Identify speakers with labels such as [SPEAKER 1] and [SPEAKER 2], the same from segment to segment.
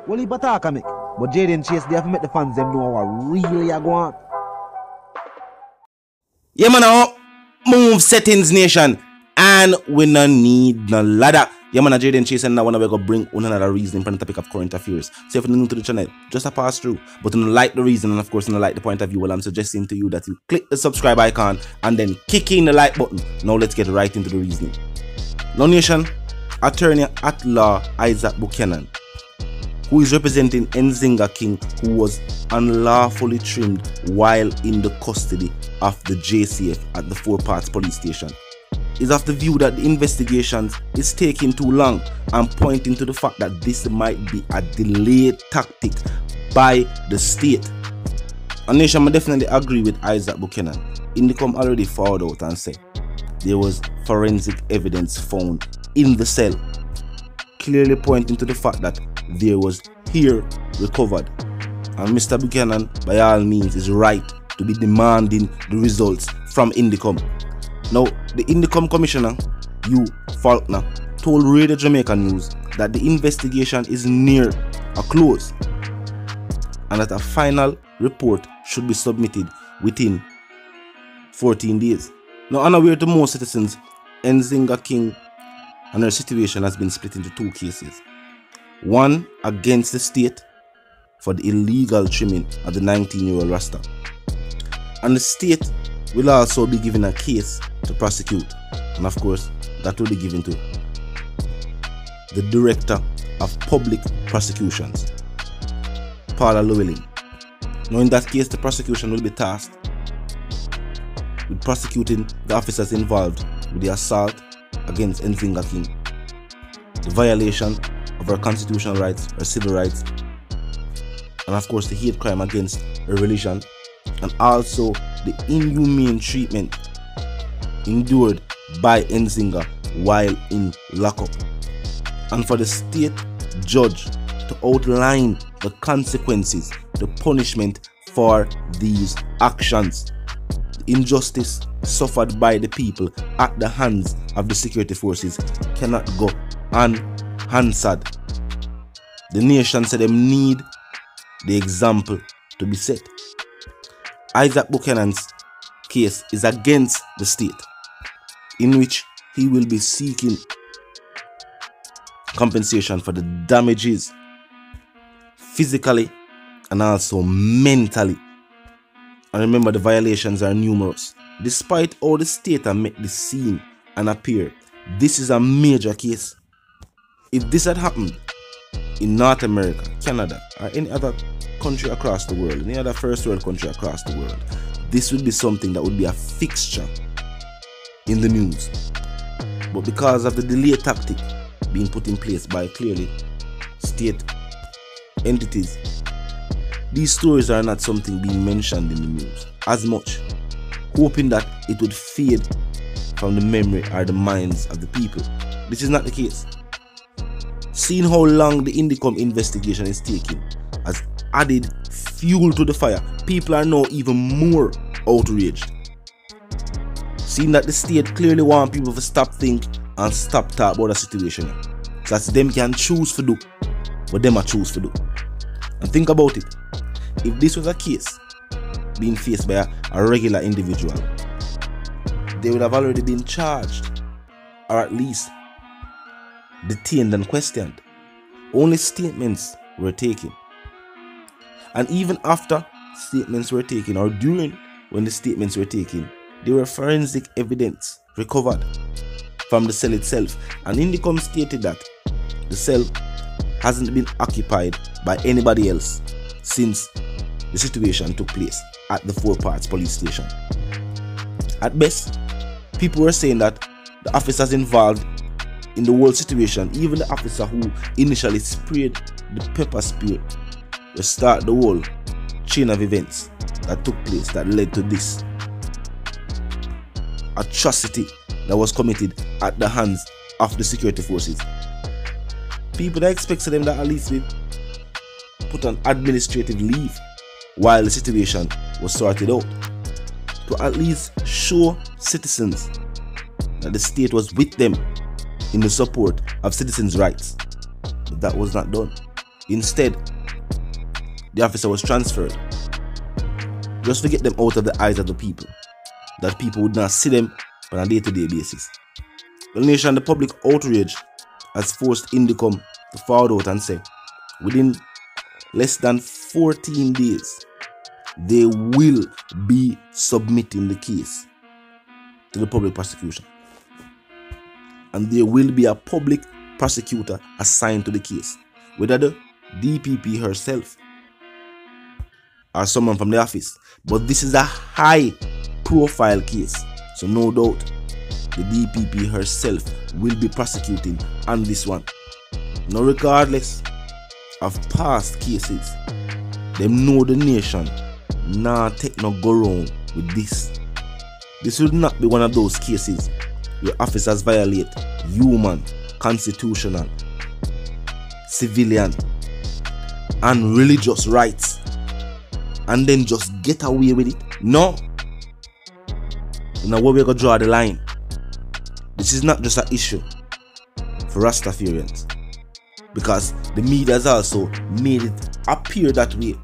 [SPEAKER 1] Well, he bataka make. But Jaden Chase, they have to make the fans them know what really are going on.
[SPEAKER 2] Yeah, man, move settings nation. And we no need no ladder. Yeah, man, Jaden Chase and now we go bring another reason for the topic of current affairs. So if you're new to the channel, just a pass through. But you don't like the reason and of course you don't like the point of view, well, I'm suggesting to you that you click the subscribe icon and then kick in the like button. Now let's get right into the reasoning. Now, nation, attorney at law Isaac Buchanan, who is representing Nzinga King, who was unlawfully trimmed while in the custody of the JCF at the Four Parts police station, is of the view that the investigations is taking too long and pointing to the fact that this might be a delayed tactic by the state. And nation, I definitely agree with Isaac Buchanan. Indecom already found out and said there was forensic evidence found in the cell, clearly pointing to the fact that there was hair recovered. And Mr. Buchanan, by all means, is right to be demanding the results from Indecom. Now, the Indecom commissioner, Hugh Faulkner, told Radio Jamaica News that the investigation is near a close and that a final report should be submitted within 14 days. Now, unaware to most citizens, Nzinga King and her situation has been split into two cases. One against the state for the illegal trimming of the 19-year-old Rasta. And the state will also be given a case to prosecute. And of course, that will be given to the Director of Public Prosecutions, Paula Llewellyn. Now in that case, the prosecution will be tasked with prosecuting the officers involved with the assault against Nzinga King, the violation of her constitutional rights, her civil rights, and of course the hate crime against her religion, and also the inhumane treatment endured by Nzinga while in lockup, and for the state judge to outline the consequences, the punishment for these actions. The injustice suffered by the people at the hands of the security forces cannot go unanswered. The nation said they need the example to be set. Isaac Buchanan's case is against the state, in which he will be seeking compensation for the damages physically and also mentally. And remember, the violations are numerous. Despite all the state have met the scene and appear, this is a major case. If this had happened in North America, Canada, or any other country across the world, any other first world country across the world, this would be something that would be a fixture in the news. But because of the delay tactic being put in place by clearly state entities, these stories are not something being mentioned in the news as much, hoping that it would fade from the memory or the minds of the people. This is not the case. Seeing how long the Indecom investigation is taking has added fuel to the fire. People are now even more outraged, seeing that the state clearly want people to stop think and stop talk about the situation, so that them can choose to do what them are choose to do. And think about it, if this was a case being faced by a regular individual, they would have already been charged or at least detained and questioned. Only statements were taken, and even after statements were taken, or during when the statements were taken, there were forensic evidence recovered from the cell itself, and Indecom stated that the cell hasn't been occupied by anybody else since the situation took place at the Four Parts police station. At best, people were saying that the officers involved in the whole situation, even the officer who initially sprayed the pepper spray, will start the whole chain of events that took place that led to this atrocity that was committed at the hands of the security forces. People that expected them that at least we put on administrative leave while the situation was sorted out, to at least show citizens that the state was with them in the support of citizens' rights. But that was not done. Instead, the officer was transferred just to get them out of the eyes of the people, that people would not see them on a day-to-day basis. The nation, the public outrage has forced Indecom to forward out and say, within less than 14 days, they will be submitting the case to the public prosecution. And there will be a public prosecutor assigned to the case, whether the DPP herself or someone from the office. But this is a high profile case, so no doubt the DPP herself will be prosecuting on this one. Now, regardless of past cases, them know the nation nah take no go round with this. This will not be one of those cases where officers violate human, constitutional, civilian and religious rights and then just get away with it. No. Now where we gonna draw the line? This is not just an issue for Rastafarians, because the media has also made it appear that way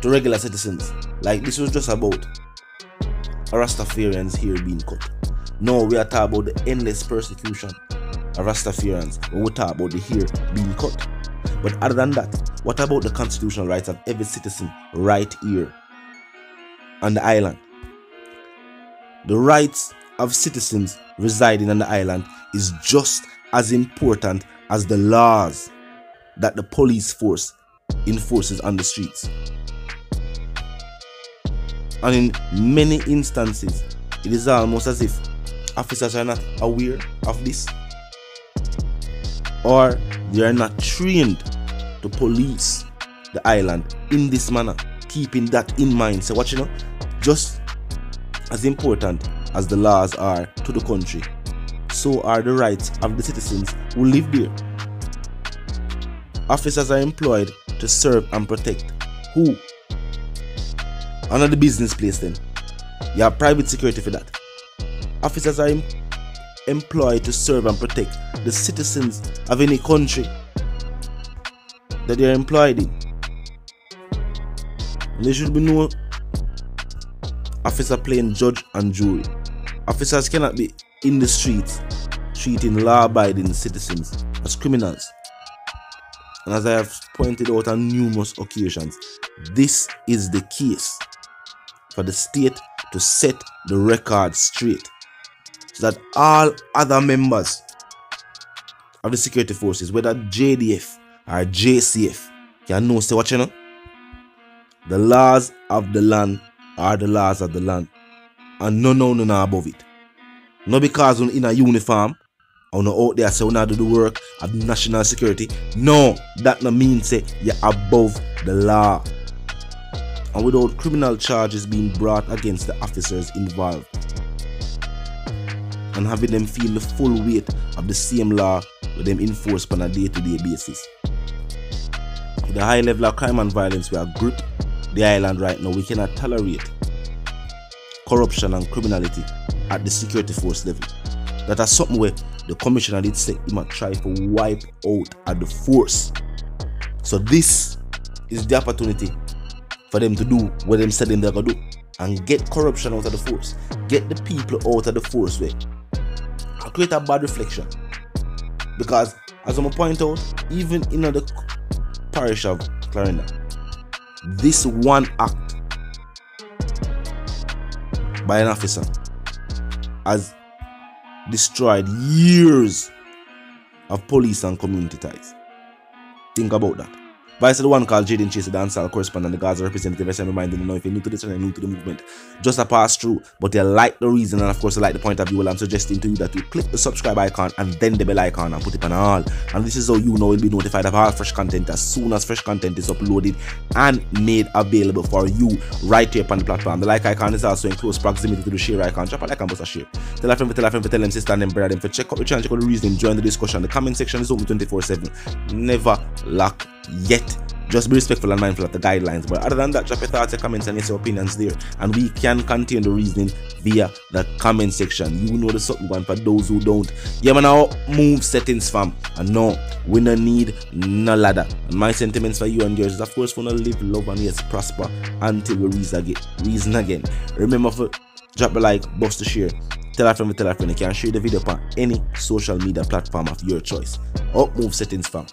[SPEAKER 2] to regular citizens, like this was just about a Rastafarians hair being cut. No, we are talking about the endless persecution of Rastafarians when we talk about the hair being cut. But other than that, what about the constitutional rights of every citizen right here on the island? The rights of citizens residing on the island is just as important as the laws that the police force enforces on the streets. And in many instances, it is almost as if officers are not aware of this, or they are not trained to police the island in this manner, keeping that in mind. So what you know, just as important as the laws are to the country, so are the rights of the citizens who live there. Officers are employed to serve and protect who? Another business place then. You have private security for that. Officers are employed to serve and protect the citizens of any country that they are employed in. And there should be no officer playing judge and jury. Officers cannot be in the streets treating law-abiding citizens as criminals. And as I have pointed out on numerous occasions, this is the case for the state to set the record straight, so that all other members of the security forces, whether JDF or JCF, can know, say what you know, the laws of the land are the laws of the land, and no above it. Not because we're in a uniform or no out there say we not do the work of national security. No, that no mean say you're above the law. And without criminal charges being brought against the officers involved, and having them feel the full weight of the same law with them enforced on a day-to-day basis. With the high level of crime and violence we are gripped the island right now, we cannot tolerate corruption and criminality at the security force level. That is something where the commissioner did say he might try to wipe out at the force. So this is the opportunity for them to do what them said they're going to do, and get corruption out of the force, get the people out of the force way, and create a bad reflection. Because as I'm going to point out, even in the parish of Clarendon, this one act by an officer has destroyed years of police and community ties. Think about that. Vice the one called Jaden Chase, the dancehall correspondent, the Gaza representative. I reminding you know, if you're new to this and you're new to the movement, just a pass through, but you like the reason and of course you like the point of view. Well, I'm suggesting to you that you click the subscribe icon and then the bell icon and put it on all. And this is how you know you'll be notified of all fresh content as soon as fresh content is uploaded and made available for you right here on the platform. The like icon is also in close proximity to the share icon. Drop a like and bust a share. Tell a friend, tell them sister and them brother them for check out the channel, check out the reason, join the discussion. The comment section is open 24/7. Never lack yet Just be respectful and mindful of the guidelines. But other than that, drop your thoughts, your comments, and your opinions there. And we can continue the reasoning via the comment section. You know the something going for those who don't. Yeah, man, now move settings, fam. And no, we no need no ladder. And my sentiments for you and yours is, of course, we want to live, love, and yes, prosper until we reason again. Remember to drop a like, bust a share. Tell a friend, you can share the video on any social media platform of your choice. Up move settings, fam.